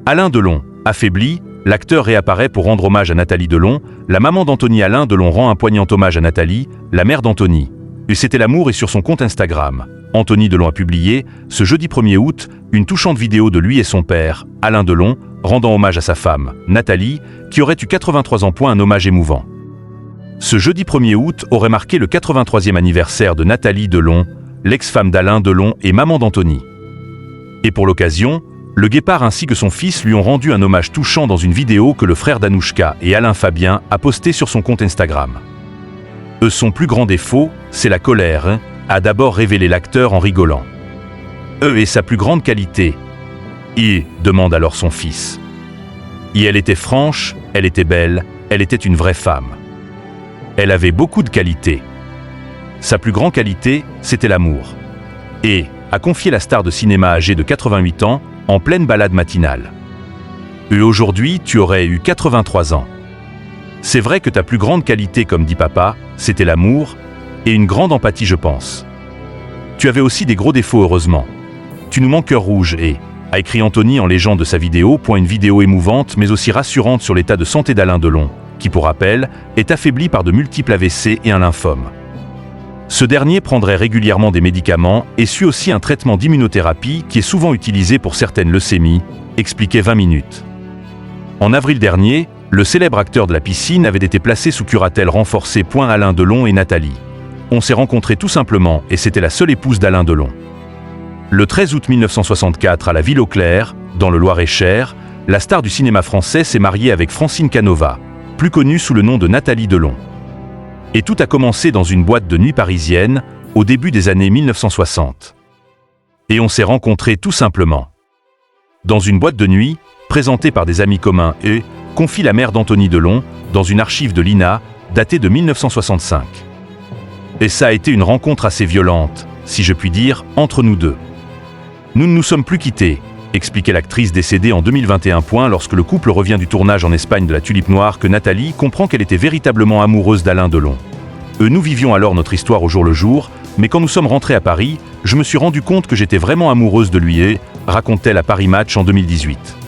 Alain Delon, affaibli, l'acteur réapparaît pour rendre hommage à Nathalie Delon. La maman d'Anthony Alain Delon rend un poignant hommage à Nathalie, la mère d'Anthony. Et c'était l'amour et sur son compte Instagram. Anthony Delon a publié, ce jeudi 1er août, une touchante vidéo de lui et son père, Alain Delon, rendant hommage à sa femme, Nathalie, qui aurait eu 83 ans. Un hommage émouvant. Ce jeudi 1er août aurait marqué le 83e anniversaire de Nathalie Delon, l'ex-femme d'Alain Delon et maman d'Anthony. Et pour l'occasion, le guépard ainsi que son fils lui ont rendu un hommage touchant dans une vidéo que le frère d'Anouchka et Alain Fabien a postée sur son compte Instagram. Son plus grand défaut, c'est la colère, a d'abord révélé l'acteur en rigolant. Et sa plus grande qualité, demande alors son fils. Et elle était franche, elle était belle, elle était une vraie femme. Elle avait beaucoup de qualités. Sa plus grande qualité, c'était l'amour. Et a confié la star de cinéma âgée de 88 ans en pleine balade matinale. Aujourd'hui, tu aurais eu 83 ans. C'est vrai que ta plus grande qualité, comme dit papa, c'était l'amour et une grande empathie, je pense. Tu avais aussi des gros défauts, heureusement. Tu nous manques cœur rouge a écrit Anthony en légende de sa vidéo, une vidéo émouvante mais aussi rassurante sur l'état de santé d'Alain Delon, qui pour rappel, est affaibli par de multiples AVC et un lymphome. Ce dernier prendrait régulièrement des médicaments et suit aussi un traitement d'immunothérapie qui est souvent utilisé pour certaines leucémies, expliquait 20 minutes. En avril dernier, le célèbre acteur de la piscine avait été placé sous curatelle renforcée. Alain Delon et Nathalie. On s'est rencontrés tout simplement et c'était la seule épouse d'Alain Delon. Le 13 août 1964 à la Ville aux Clercs, dans le Loir-et-Cher, la star du cinéma français s'est mariée avec Francine Canova, plus connue sous le nom de Nathalie Delon. Et tout a commencé dans une boîte de nuit parisienne, au début des années 1960. Et on s'est rencontrés tout simplement. Dans une boîte de nuit, présentée par des amis communs confie la mère d'Anthony Delon, dans une archive de l'INA, datée de 1965. Et ça a été une rencontre assez violente, si je puis dire, entre nous deux. Nous ne nous sommes plus quittés, expliquait l'actrice décédée en 2021. Lorsque le couple revient du tournage en Espagne de La Tulipe Noire, que Nathalie comprend qu'elle était véritablement amoureuse d'Alain Delon. Nous vivions alors notre histoire au jour le jour, mais quand nous sommes rentrés à Paris, je me suis rendu compte que j'étais vraiment amoureuse de lui raconte-t-elle à Paris Match en 2018.